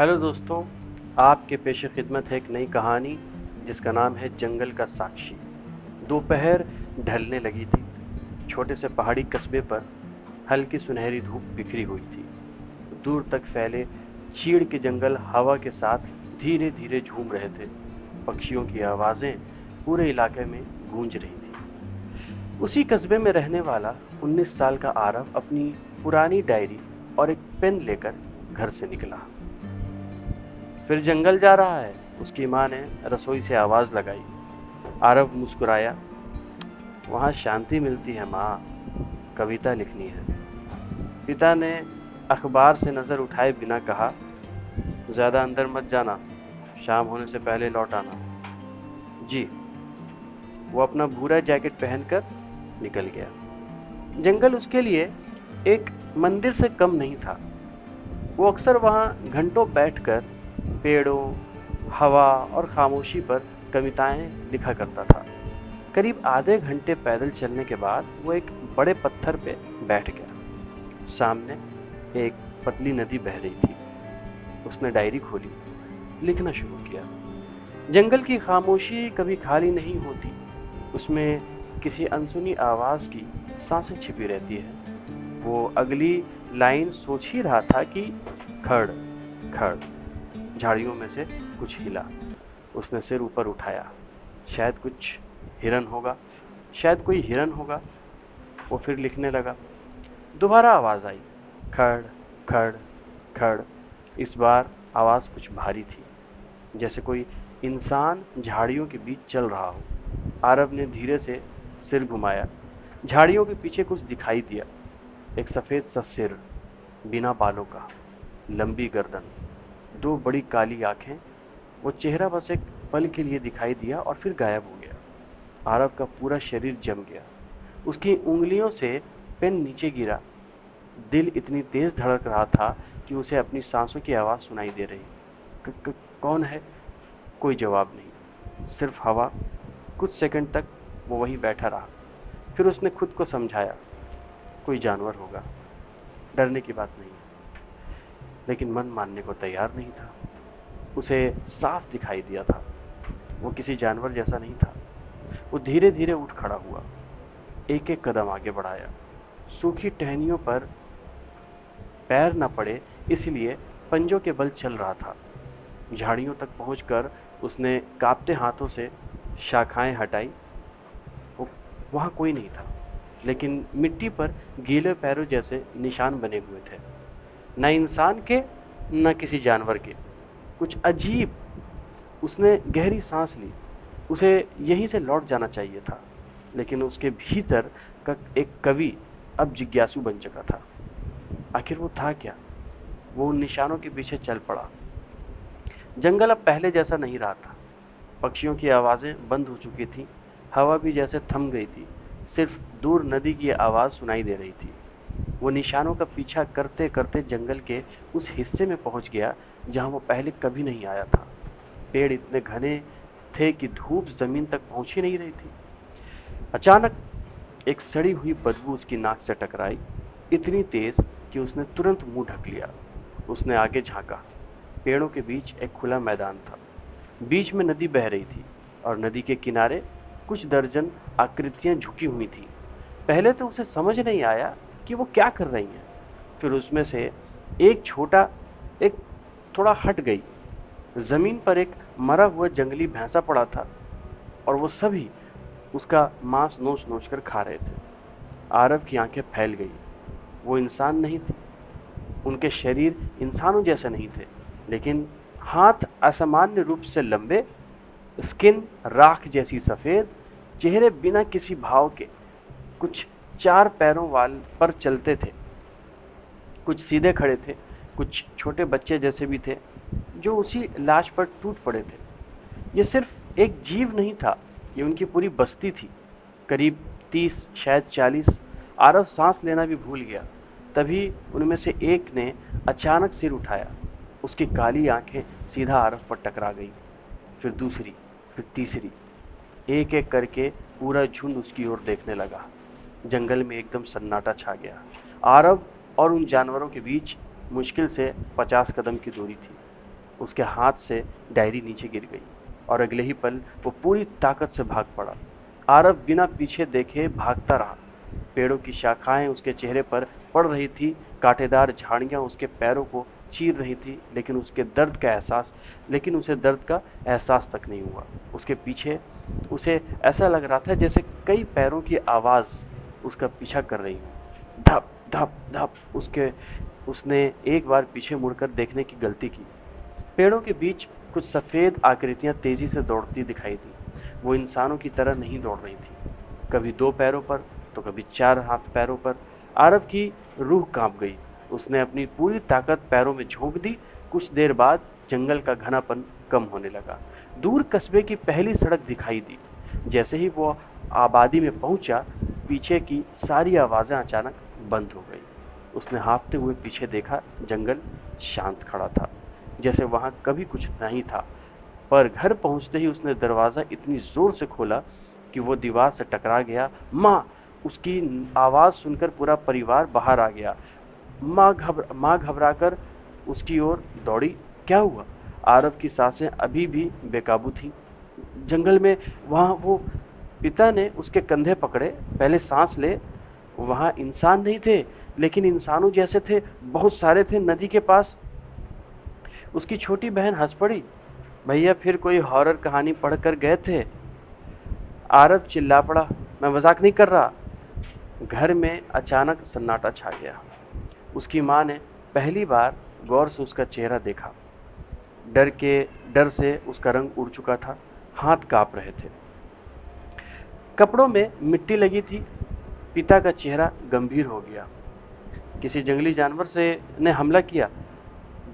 Hello दोस्तों, आपके पेश खिदमत है एक नई कहानी जिसका नाम है जंगल का साक्षी। दोपहर ढलने लगी थी। छोटे से पहाड़ी कस्बे पर हल्की सुनहरी धूप बिखरी हुई थी। दूर तक फैले चीड़ के जंगल हवा के साथ धीरे धीरे झूम रहे थे। पक्षियों की आवाजें पूरे इलाके में गूंज रही थी। उसी कस्बे में रहने वाला 19 साल का आरव अपनी पुरानी डायरी और एक पेन लेकर घर से निकला। फिर जंगल जा रहा है, उसकी माँ ने रसोई से आवाज लगाई। आरव मुस्कुराया। वहां शांति मिलती है माँ, कविता लिखनी है। पिता ने अखबार से नजर उठाए बिना कहा, ज्यादा अंदर मत जाना, शाम होने से पहले लौट आना। जी। वो अपना भूरा जैकेट पहनकर निकल गया। जंगल उसके लिए एक मंदिर से कम नहीं था। वो अक्सर वहां घंटों बैठकर पेड़ों, हवा और खामोशी पर कविताएं लिखा करता था। करीब आधे घंटे पैदल चलने के बाद वो एक बड़े पत्थर पे बैठ गया। सामने एक पतली नदी बह रही थी। उसने डायरी खोली, लिखना शुरू किया। जंगल की खामोशी कभी खाली नहीं होती। उसमें किसी अनसुनी आवाज की सांसें छिपी रहती है। वो अगली लाइन सोच ही रहा था कि खड़ खड़ झाड़ियों में से कुछ हिला। उसने सिर ऊपर उठाया। शायद कुछ हिरन होगा, शायद कोई हिरन होगा। वो फिर लिखने लगा। दोबारा आवाज आई, खड़ खड़ खड़। इस बार आवाज कुछ भारी थी, जैसे कोई इंसान झाड़ियों के बीच चल रहा हो। आरव ने धीरे से सिर घुमाया। झाड़ियों के पीछे कुछ दिखाई दिया। एक सफेद सा सिर, बिना बालों का, लंबी गर्दन, दो बड़ी काली आंखें। वो चेहरा बस एक पल के लिए दिखाई दिया और फिर गायब हो गया। आरव का पूरा शरीर जम गया। उसकी उंगलियों से पेन नीचे गिरा। दिल इतनी तेज धड़क रहा था कि उसे अपनी सांसों की आवाज सुनाई दे रही। कौन है? कोई जवाब नहीं, सिर्फ हवा। कुछ सेकंड तक वो वहीं बैठा रहा। फिर उसने खुद को समझाया, कोई जानवर होगा, डरने की बात नहीं है। लेकिन मन मानने को तैयार नहीं था। उसे साफ दिखाई दिया था, वो किसी जानवर जैसा नहीं था। वो धीरे धीरे उठ खड़ा हुआ, एक एक कदम आगे बढ़ाया। सूखी टहनियों पर पैर न पड़े इसलिए पंजों के बल चल रहा था। झाड़ियों तक पहुंचकर उसने कांपते हाथों से शाखाएं हटाई। वो वहां कोई नहीं था, लेकिन मिट्टी पर गीले पैरों जैसे निशान बने हुए थे। न इंसान के, न किसी जानवर के, कुछ अजीब। उसने गहरी सांस ली। उसे यहीं से लौट जाना चाहिए था, लेकिन उसके भीतर का एक कवि अब जिज्ञासु बन चुका था। आखिर वो था क्या? वो उन निशानों के पीछे चल पड़ा। जंगल अब पहले जैसा नहीं रहा था। पक्षियों की आवाजें बंद हो चुकी थी। हवा भी जैसे थम गई थी। सिर्फ दूर नदी की आवाज सुनाई दे रही थी। वो निशानों का पीछा करते करते जंगल के उस हिस्से में पहुंच गया जहां वो पहले कभी नहीं आया था। पेड़ इतने घने थे कि धूप जमीन तक पहुंच ही नहीं रही थी। अचानक एक सड़ी हुई बदबू उसकी नाक से टकराई, इतनी तेज कि उसने तुरंत मुंह ढक लिया। उसने आगे झांका। पेड़ों के बीच एक खुला मैदान था। बीच में नदी बह रही थी और नदी के किनारे कुछ दर्जन आकृतियां झुकी हुई थी। पहले तो उसे समझ नहीं आया कि वो क्या कर रही हैं। फिर उसमें से एक थोड़ा हट गई। जमीन पर एक मरा हुआ जंगली भैंसा पड़ा था और वो सभी उसका मांस नोच नोच कर खा रहे थे। आरव की आंखें फैल गई। वो इंसान नहीं थे। उनके शरीर इंसानों जैसे नहीं थे, लेकिन हाथ असामान्य रूप से लंबे, स्किन राख जैसी सफेद, चेहरे बिना किसी भाव के। कुछ चार पैरों वाल पर चलते थे, कुछ सीधे खड़े थे, कुछ छोटे बच्चे जैसे भी थे जो उसी लाश पर टूट पड़े थे। ये सिर्फ एक जीव नहीं था, ये उनकी पूरी बस्ती थी। करीब 30, शायद 40। आरव सांस लेना भी भूल गया। तभी उनमें से एक ने अचानक सिर उठाया। उसकी काली आंखें सीधा आरव पर टकरा गई। फिर दूसरी, फिर तीसरी। एक एक करके पूरा झुंड उसकी ओर देखने लगा। जंगल में एकदम सन्नाटा छा गया। आरव और उन जानवरों के बीच मुश्किल से 50 कदम की दूरी थी। उसके हाथ से डायरी नीचे गिर गई और अगले ही पल वो पूरी ताकत से भाग पड़ा। आरव बिना पीछे देखे भागता रहा। पेड़ों की शाखाएं उसके चेहरे पर पड़ रही थी, कांटेदार झाड़ियां उसके पैरों को चीर रही थी, लेकिन उसे दर्द का एहसास तक नहीं हुआ। उसके पीछे उसे ऐसा लग रहा था जैसे कई पैरों की आवाज उसका पीछा कर रही हो। धप धप धप। उसने एक बार पीछे मुड़कर देखने की गलती की। पेड़ों के बीच कुछ सफेद आकृतियां तेजी से दौड़ती दिखाई दी। वो इंसानों की तरह नहीं दौड़ रही थी, कभी दो पैरों पर तो कभी चार हाथ पैरों पर। आरव की रूह कांप गई। उसने अपनी पूरी ताकत पैरों में झोंक दी। कुछ देर बाद जंगल का घनापन कम होने लगा। दूर कस्बे की पहली सड़क दिखाई दी। जैसे ही वो आबादी में पहुंचा, पीछे की सारी आवाजें अचानक बंद हो गई। उसने हाँफते हुए पीछे देखा। जंगल शांत खड़ा था, जैसे वहां कभी कुछ नहीं था। पर घर पहुंचते ही उसने दरवाजा इतनी जोर से खोला कि वो दीवार से टकरा गया। माँ! उसकी आवाज सुनकर पूरा परिवार बाहर आ गया। माँ घबराकर उसकी ओर दौड़ी। क्या हुआ? आरव की सांसें अभी भी बेकाबू थीं। जंगल में वहां वो पिता ने उसके कंधे पकड़े। पहले सांस ले। वहां इंसान नहीं थे, लेकिन इंसानों जैसे थे, बहुत सारे थे नदी के पास। उसकी छोटी बहन हंस पड़ी। भैया फिर कोई हॉरर कहानी पढ़कर गए थे? आरव चिल्ला पड़ा। मैं मजाक नहीं कर रहा। घर में अचानक सन्नाटा छा गया। उसकी माँ ने पहली बार गौर से उसका चेहरा देखा। डर से उसका रंग उड़ चुका था, हाथ कांप रहे थे, कपड़ों में मिट्टी लगी थी। पिता का चेहरा गंभीर हो गया। किसी जंगली जानवर से ने हमला किया।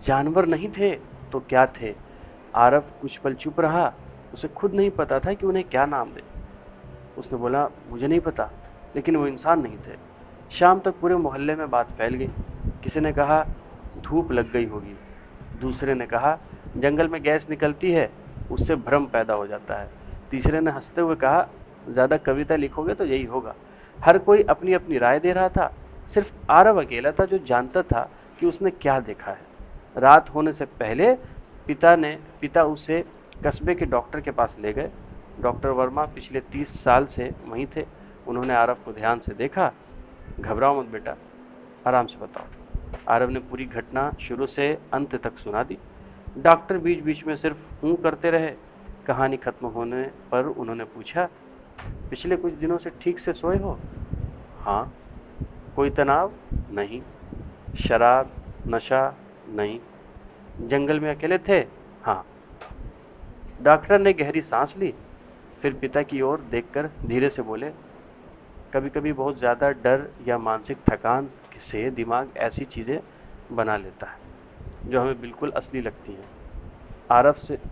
जानवर नहीं थे तो क्या थे? आरव कुछ पल चुप रहा। उसे खुद नहीं पता था कि उन्हें क्या नाम दे। उसने बोला, मुझे नहीं पता, लेकिन वो इंसान नहीं थे। शाम तक पूरे मोहल्ले में बात फैल गई। किसी ने कहा धूप लग गई होगी, दूसरे ने कहा जंगल में गैस निकलती है, उससे भ्रम पैदा हो जाता है, तीसरे ने हंसते हुए कहा ज्यादा कविता लिखोगे तो यही होगा। हर कोई अपनी अपनी राय दे रहा था। सिर्फ आरव अकेला था जो जानता था कि उसने क्या देखा है। रात होने से पहले पिता उसे कस्बे के डॉक्टर के पास ले गए। डॉक्टर वर्मा पिछले 30 साल से वहीं थे। उन्होंने आरव को ध्यान से देखा। घबराओ मत बेटा, आराम से बताओ। आरव ने पूरी घटना शुरू से अंत तक सुना दी। डॉक्टर बीच बीच में सिर्फ ऊं करते रहे। कहानी खत्म होने पर उन्होंने पूछा, पिछले कुछ दिनों से ठीक से सोए हो? हाँ। कोई तनाव? नहीं। शराब नशा? नहीं। जंगल में अकेले थे? हाँ। डॉक्टर ने गहरी सांस ली, फिर पिता की ओर देखकर धीरे से बोले, कभी कभी बहुत ज्यादा डर या मानसिक थकान से दिमाग ऐसी चीजें बना लेता है जो हमें बिल्कुल असली लगती हैं।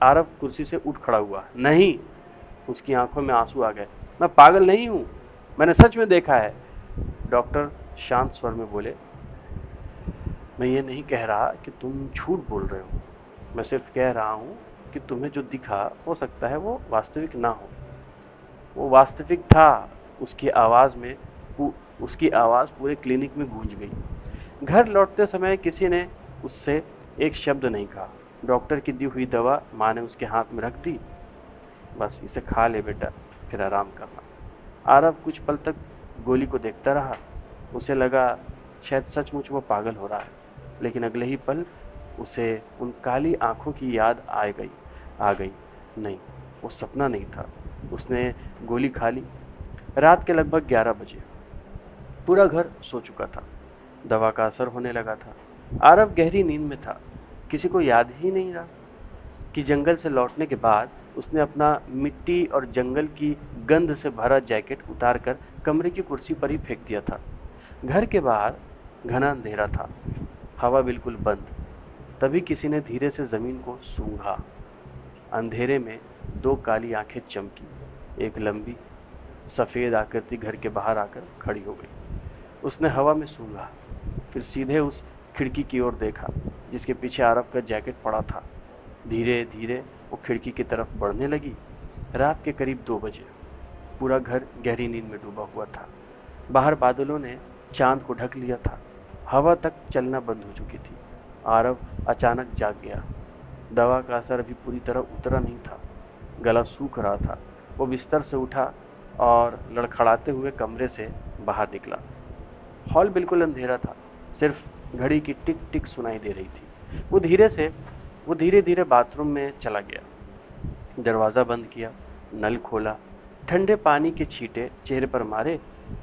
आरव कुर्सी से उठ खड़ा हुआ। नहीं। उसकी आंखों में आंसू आ गए। मैं पागल नहीं हूं, मैंने सच में देखा है। डॉक्टर शांत स्वर में बोले, मैं ये नहीं कह रहा कि तुम झूठ बोल रहे हो। मैं सिर्फ कह रहा हूं कि तुम्हें जो दिखा हो सकता है वो वास्तविक ना हो। वो वास्तविक था। उसकी आवाज में उसकी आवाज पूरे क्लिनिक में गूंज गई। घर लौटते समय किसी ने उससे एक शब्द नहीं कहा। डॉक्टर की दी हुई दवा माँ ने उसके हाथ में रख दी। बस इसे खा ले बेटा, फिर आराम करना। आरव कुछ पल तक गोली को देखता रहा। उसे लगा शायद सचमुच वो पागल हो रहा है, लेकिन अगले ही पल उसे उन काली आंखों की याद आ गई। नहीं, वो सपना नहीं था। उसने गोली खा ली। रात के लगभग 11 बजे पूरा घर सो चुका था। दवा का असर होने लगा था। आरव गहरी नींद में था। किसी को याद ही नहीं रहा कि जंगल से लौटने के बाद उसने अपना मिट्टी और जंगल की गंध से भरा जैकेट उतारकर कमरे की कुर्सी पर ही फेंक दिया था। घर के बाहर घना अंधेरा था, हवा बिल्कुल बंद। तभी किसी ने धीरे से जमीन को सूंघा। अंधेरे में दो काली आंखें चमकी। एक लंबी सफेद आकृति घर के बाहर आकर खड़ी हो गई। उसने हवा में सूंघा, फिर सीधे उस खिड़की की ओर देखा जिसके पीछे आरव का जैकेट पड़ा था। धीरे धीरे वो खिड़की की तरफ बढ़ने लगी। रात के करीब 2 बजे पूरा घर गहरी नींद में डूबा हुआ था। बाहर बादलों ने चांद को ढक लिया था। हवा तक चलना बंद हो चुकी थी। आरव अचानक जाग गया। दवा का असर अभी पूरी तरह उतरा नहीं था। गला सूख रहा था। वो बिस्तर से उठा और लड़खड़ाते हुए कमरे से बाहर निकला। हॉल बिल्कुल अंधेरा था। सिर्फ घड़ी की टिक टिक सुनाई दे रही थी। वो धीरे धीरे बाथरूम में चला गया। दरवाजा बंद किया, नल खोला, ठंडे पानी के छींटे चेहरे पर मारे।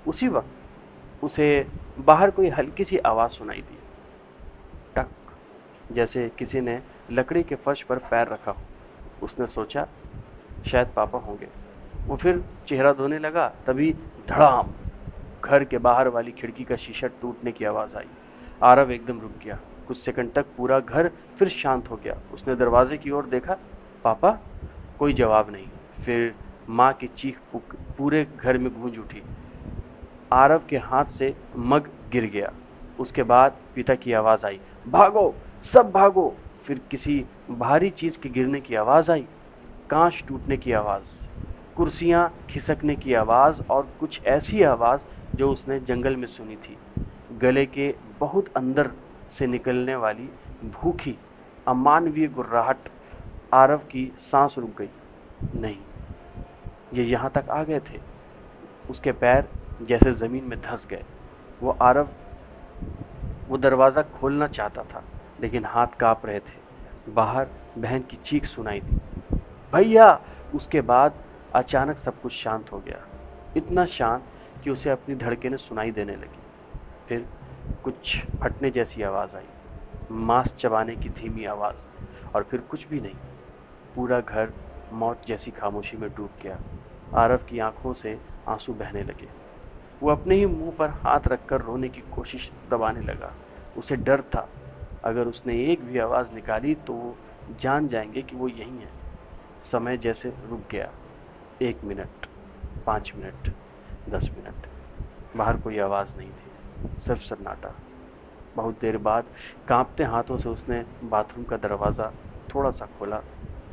उसी वक्त उसे बाहर कोई हल्की सी आवाज सुनाई दी। टक, जैसे किसी ने लकड़ी के फर्श पर पैर रखा हो। उसने सोचा शायद पापा होंगे। वो फिर चेहरा धोने लगा, तभी धड़ाम, घर के बाहर वाली खिड़की का शीशा टूटने की आवाज आई। आरव एकदम रुक गया। कुछ सेकंड तक पूरा घर फिर शांत हो गया। उसने दरवाजे की ओर देखा, पापा? कोई जवाब नहीं। फिर माँ की चीख पूरे घर में गूंज उठी। आरव के हाथ से मग गिर गया। उसके बाद पिता की आवाज आई, भागो, सब भागो। फिर किसी भारी चीज के गिरने की आवाज आई, कांच टूटने की आवाज, कुर्सियां खिसकने की आवाज और कुछ ऐसी आवाज जो उसने जंगल में सुनी थी। गले के बहुत अंदर से निकलने वाली भूखी अमानवीय गुर्राहट। आरव की सांस रुक गई। नहीं, ये यहां तक आ गए थे। उसके पैर जैसे जमीन में धंस गए। वो आरव वो दरवाजा खोलना चाहता था, लेकिन हाथ कांप रहे थे। बाहर बहन की चीख सुनाई दी, भैया। उसके बाद अचानक सब कुछ शांत हो गया। इतना शांत कि उसे अपनी धड़कनें सुनाई देने लगी। फिर कुछ फटने जैसी आवाज आई, मांस चबाने की धीमी आवाज, और फिर कुछ भी नहीं। पूरा घर मौत जैसी खामोशी में डूब गया। आरव की आंखों से आंसू बहने लगे। वो अपने ही मुंह पर हाथ रखकर रोने की कोशिश दबाने लगा। उसे डर था, अगर उसने एक भी आवाज निकाली तो वो जान जाएंगे कि वो यहीं है। समय जैसे रुक गया। 1 मिनट, 5 मिनट, 10 मिनट। बाहर कोई आवाज नहीं थी, सिर्फ सन्नाटा। बहुत देर बाद कांपते हाथों से उसने बाथरूम का दरवाजा थोड़ा सा खोला।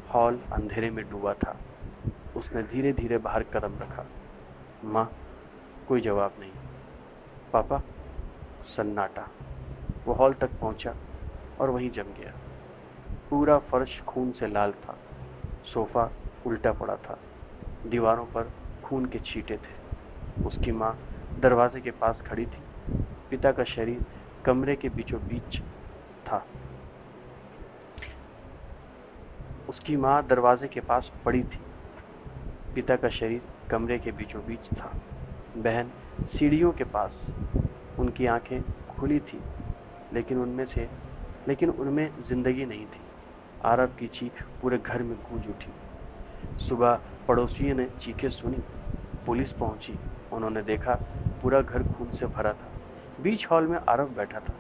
हॉल अंधेरे में डूबा था। उसने धीरे धीरे बाहर कदम रखा। माँ? कोई जवाब नहीं। पापा? सन्नाटा। वो हॉल तक पहुंचा और वहीं जम गया। पूरा फर्श खून से लाल था। सोफा उल्टा पड़ा था। दीवारों पर खून के छींटे थे। उसकी माँ दरवाजे के पास खड़ी थी। पिता का शरीर कमरे के बीचों बीच था। उसकी माँ दरवाजे के पास पड़ी थी। पिता का शरीर कमरे के बीचों बीच था। बहन सीढ़ियों के पास। उनकी आंखें खुली थी, लेकिन उनमें जिंदगी नहीं थी। आरव की चीख पूरे घर में गूंज उठी। सुबह पड़ोसियों ने चीखें सुनी। पुलिस पहुंची। उन्होंने देखा पूरा घर खून से भरा था। बीच हॉल में आरव बैठा था।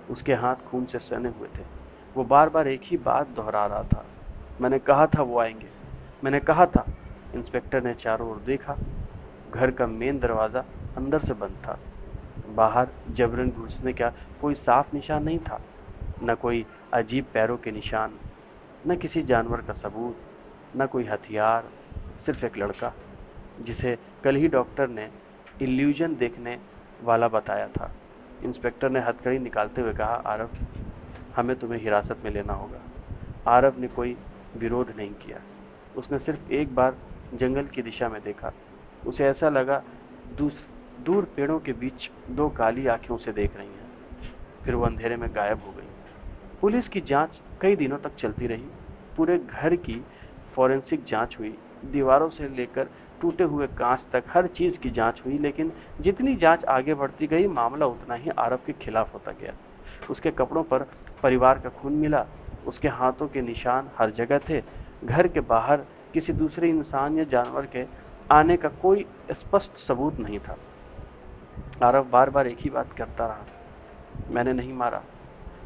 उसके हाथ खून से सने हुए थे। वो बार बार एक ही बात दोहरा रहा था, मैंने कहा था वो आएंगे, मैंने कहा था। इंस्पेक्टर ने चारों ओर देखा। घर का मेन दरवाजा अंदर से बंद था। बाहर जबरन घुसने का कोई साफ निशान नहीं था। न कोई अजीब पैरों के निशान, न किसी जानवर का सबूत, न कोई हथियार। सिर्फ एक लड़का, जिसे कल ही डॉक्टर ने इल्यूजन देखने वाला बताया था। इंस्पेक्टर ने हथकड़ी निकालते हुए कहा, आरव, हमें तुम्हें हिरासत में लेना होगा। आरव ने कोई विरोध नहीं किया। उसने सिर्फ एक बार जंगल की दिशा में देखा। उसे ऐसा लगा दूर पेड़ों के बीच दो काली आंखें उसे देख रही हैं। फिर वो अंधेरे में गायब हो गई। पुलिस की जांच कई दिनों तक चलती रही। पूरे घर की फॉरेंसिक जांच हुई। दीवारों से लेकर टूटे हुए कांच तक हर चीज की जांच हुई, लेकिन जितनी जांच आगे बढ़ती गई, मामला उतना ही आरव के खिलाफ होता गया। उसके कपड़ों पर परिवार का खून मिला। उसके हाथों के निशान हर जगह थे। घर के बाहर किसी दूसरे इंसान या जानवर के आने का कोई स्पष्ट सबूत नहीं था। आरव बार बार एक ही बात करता रहा, मैंने नहीं मारा,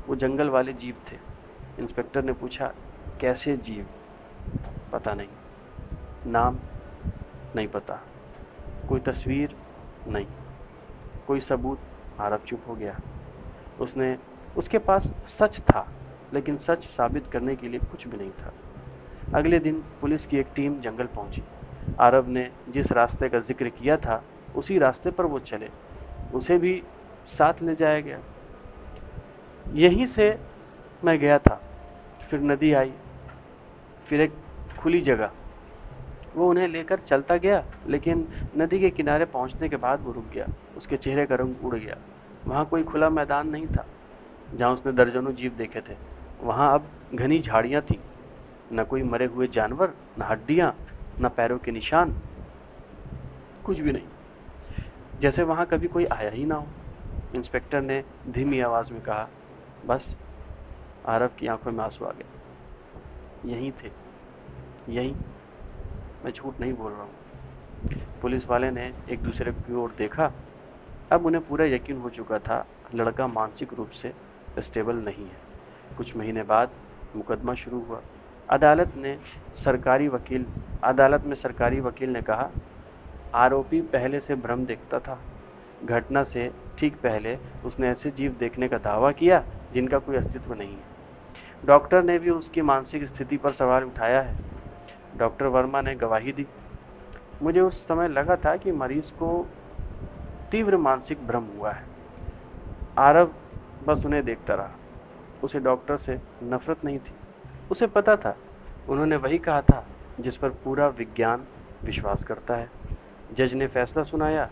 वो जंगल वाले जीव थे। इंस्पेक्टर ने पूछा, कैसे जीव? पता नहीं। नाम? नहीं पता। कोई तस्वीर? नहीं। कोई सबूत? आरव चुप हो गया। उसने उसके पास सच था, लेकिन सच साबित करने के लिए कुछ भी नहीं था। अगले दिन पुलिस की एक टीम जंगल पहुंची। आरव ने जिस रास्ते का जिक्र किया था, उसी रास्ते पर वो चले। उसे भी साथ ले जाया गया। यहीं से मैं गया था। फिर नदी आई, फिर एक खुली जगह। वो उन्हें लेकर चलता गया, लेकिन नदी के किनारे पहुंचने के बाद वो रुक गया। उसके चेहरे का रंग उड़ गया। वहां कोई खुला मैदान नहीं था जहां उसने दर्जनों जीव देखे थे। वहां अब घनी झाड़ियां थी, न कोई मरे हुए जानवर, न हड्डियां, न पैरों के निशान, कुछ भी नहीं, जैसे वहां कभी कोई आया ही ना हो। इंस्पेक्टर ने धीमी आवाज में कहा, बस। आरव की आंखों में आंसू आ गए। यहीं थे, यहीं। मैं झूठ नहीं बोल रहा हूँ। पुलिस वाले ने एक दूसरे की ओर देखा। अब उन्हें पूरा यकीन हो चुका था, लड़का मानसिक रूप से स्टेबल नहीं है। कुछ महीने बाद मुकदमा शुरू हुआ। अदालत में सरकारी वकील ने कहा, आरोपी पहले से भ्रम देखता था। घटना से ठीक पहले उसने ऐसे जीव देखने का दावा किया जिनका कोई अस्तित्व नहीं है। डॉक्टर ने भी उसकी मानसिक स्थिति पर सवाल उठाया है। डॉक्टर वर्मा ने गवाही दी। मुझे उस समय लगा था कि मरीज को तीव्र मानसिक भ्रम हुआ है। आरव बस उन्हें देखता रहा। उसे डॉक्टर से नफरत नहीं थी। उसे पता था, उन्होंने वही कहा था जिस पर पूरा विज्ञान विश्वास करता है। जज ने फैसला सुनाया,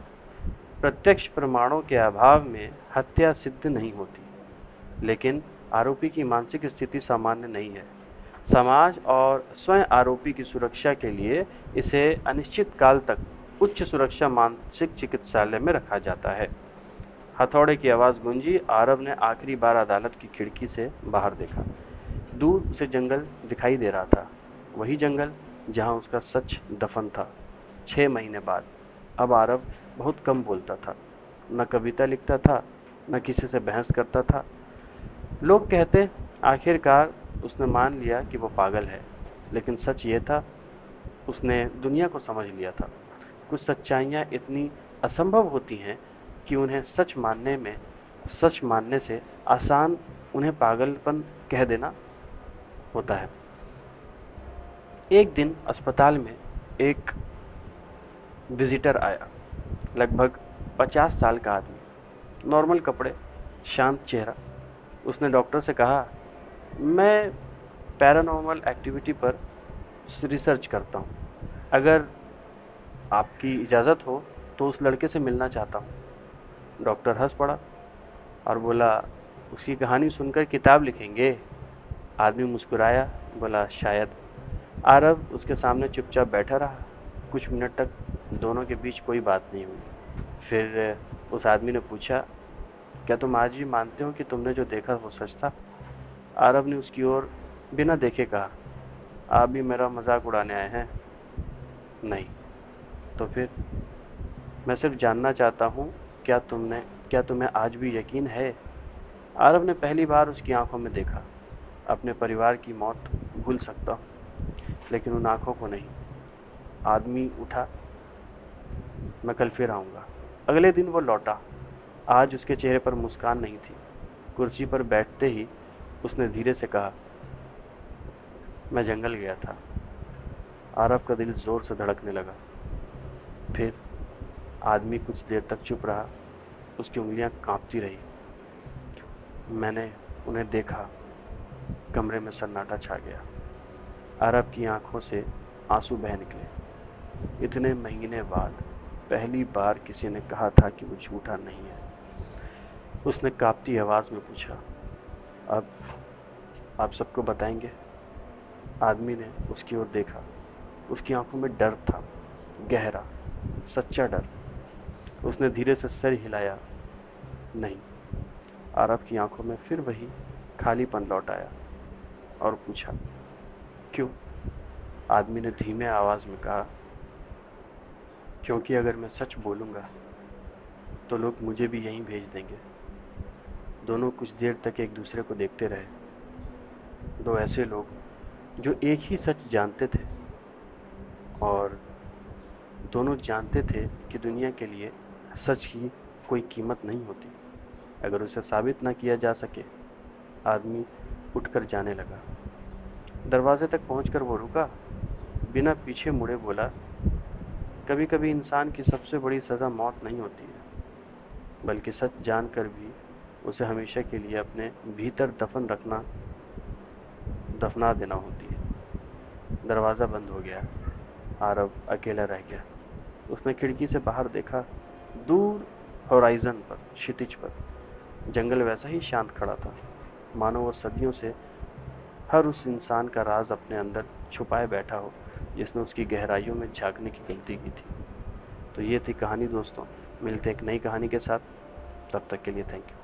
प्रत्यक्ष प्रमाणों के अभाव में हत्या सिद्ध नहीं होती, लेकिन आरोपी की मानसिक स्थिति सामान्य नहीं है। समाज और स्वयं आरोपी की सुरक्षा के लिए इसे अनिश्चित काल तक उच्च सुरक्षा मानसिक चिकित्सालय में रखा जाता है। हथौड़े की आवाज गूंजी। आरव ने आखिरी बार अदालत की खिड़की से बाहर देखा। दूर उसे जंगल दिखाई दे रहा था, वही जंगल जहां उसका सच दफन था। 6 महीने बाद। अब आरव बहुत कम बोलता था, न कविता लिखता था, न किसी से बहस करता था। लोग कहते, आखिरकार उसने मान लिया कि वो पागल है, लेकिन सच ये था, उसने दुनिया को समझ लिया था। कुछ सच्चाइयां इतनी असंभव होती हैं कि उन्हें सच मानने से आसान उन्हें पागलपन कह देना होता है। एक दिन अस्पताल में एक विजिटर आया, लगभग 50 साल का आदमी, नॉर्मल कपड़े, शांत चेहरा। उसने डॉक्टर से कहा, मैं पैरानॉर्मल एक्टिविटी पर रिसर्च करता हूँ। अगर आपकी इजाज़त हो तो उस लड़के से मिलना चाहता हूँ। डॉक्टर हंस पड़ा और बोला, उसकी कहानी सुनकर किताब लिखेंगे? आदमी मुस्कुराया, बोला, शायद। आरव उसके सामने चुपचाप बैठा रहा। कुछ मिनट तक दोनों के बीच कोई बात नहीं हुई। फिर उस आदमी ने पूछा, क्या तुम आज भी मानते हो कि तुमने जो देखा वो सच था? आरव ने उसकी ओर बिना देखे कहा, आप भी मेरा मजाक उड़ाने आए हैं? नहीं। तो फिर? मैं सिर्फ जानना चाहता हूँ, क्या तुम्हें आज भी यकीन है? आरव ने पहली बार उसकी आंखों में देखा। अपने परिवार की मौत भूल सकता हूँ, लेकिन उन आंखों को नहीं। आदमी उठा, मैं कल फिर आऊंगा। अगले दिन वो लौटा। आज उसके चेहरे पर मुस्कान नहीं थी। कुर्सी पर बैठते ही उसने धीरे से कहा, मैं जंगल गया था। आरव का दिल जोर से धड़कने लगा। फिर आदमी कुछ देर तक चुप रहा। उसकी उंगलियां कांपती रही। मैंने उन्हें देखा। कमरे में सन्नाटा छा गया। आरव की आंखों से आंसू बह निकले। इतने महीने बाद पहली बार किसी ने कहा था कि वो झूठा नहीं है। उसने कांपती आवाज में पूछा, अब आप सबको बताएंगे? आदमी ने उसकी ओर देखा। उसकी आंखों में डर था, गहरा, सच्चा डर। उसने धीरे से सर हिलाया, नहीं। आरव की आंखों में फिर वही खालीपन लौट आया और पूछा, क्यों? आदमी ने धीमे आवाज में कहा, क्योंकि अगर मैं सच बोलूंगा तो लोग मुझे भी यहीं भेज देंगे। दोनों कुछ देर तक एक दूसरे को देखते रहे। दो ऐसे लोग जो एक ही सच जानते थे, और दोनों जानते थे कि दुनिया के लिए सच की कोई कीमत नहीं होती अगर उसे साबित ना किया जा सके। आदमी उठकर जाने लगा। दरवाजे तक पहुंचकर वो रुका, बिना पीछे मुड़े बोला, कभी कभी इंसान की सबसे बड़ी सजा मौत नहीं होती है, बल्कि सच जानकर भी उसे हमेशा के लिए अपने भीतर दफना देना होती है। दरवाज़ा बंद हो गया। आरव अकेला रह गया। उसने खिड़की से बाहर देखा। दूर होराइज़न पर, क्षितिज पर जंगल वैसा ही शांत खड़ा था, मानो वो सदियों से हर उस इंसान का राज अपने अंदर छुपाए बैठा हो जिसने उसकी गहराइयों में झांकने की गलती की थी। तो ये थी कहानी दोस्तों। मिलते एक नई कहानी के साथ। तब तक के लिए थैंक यू।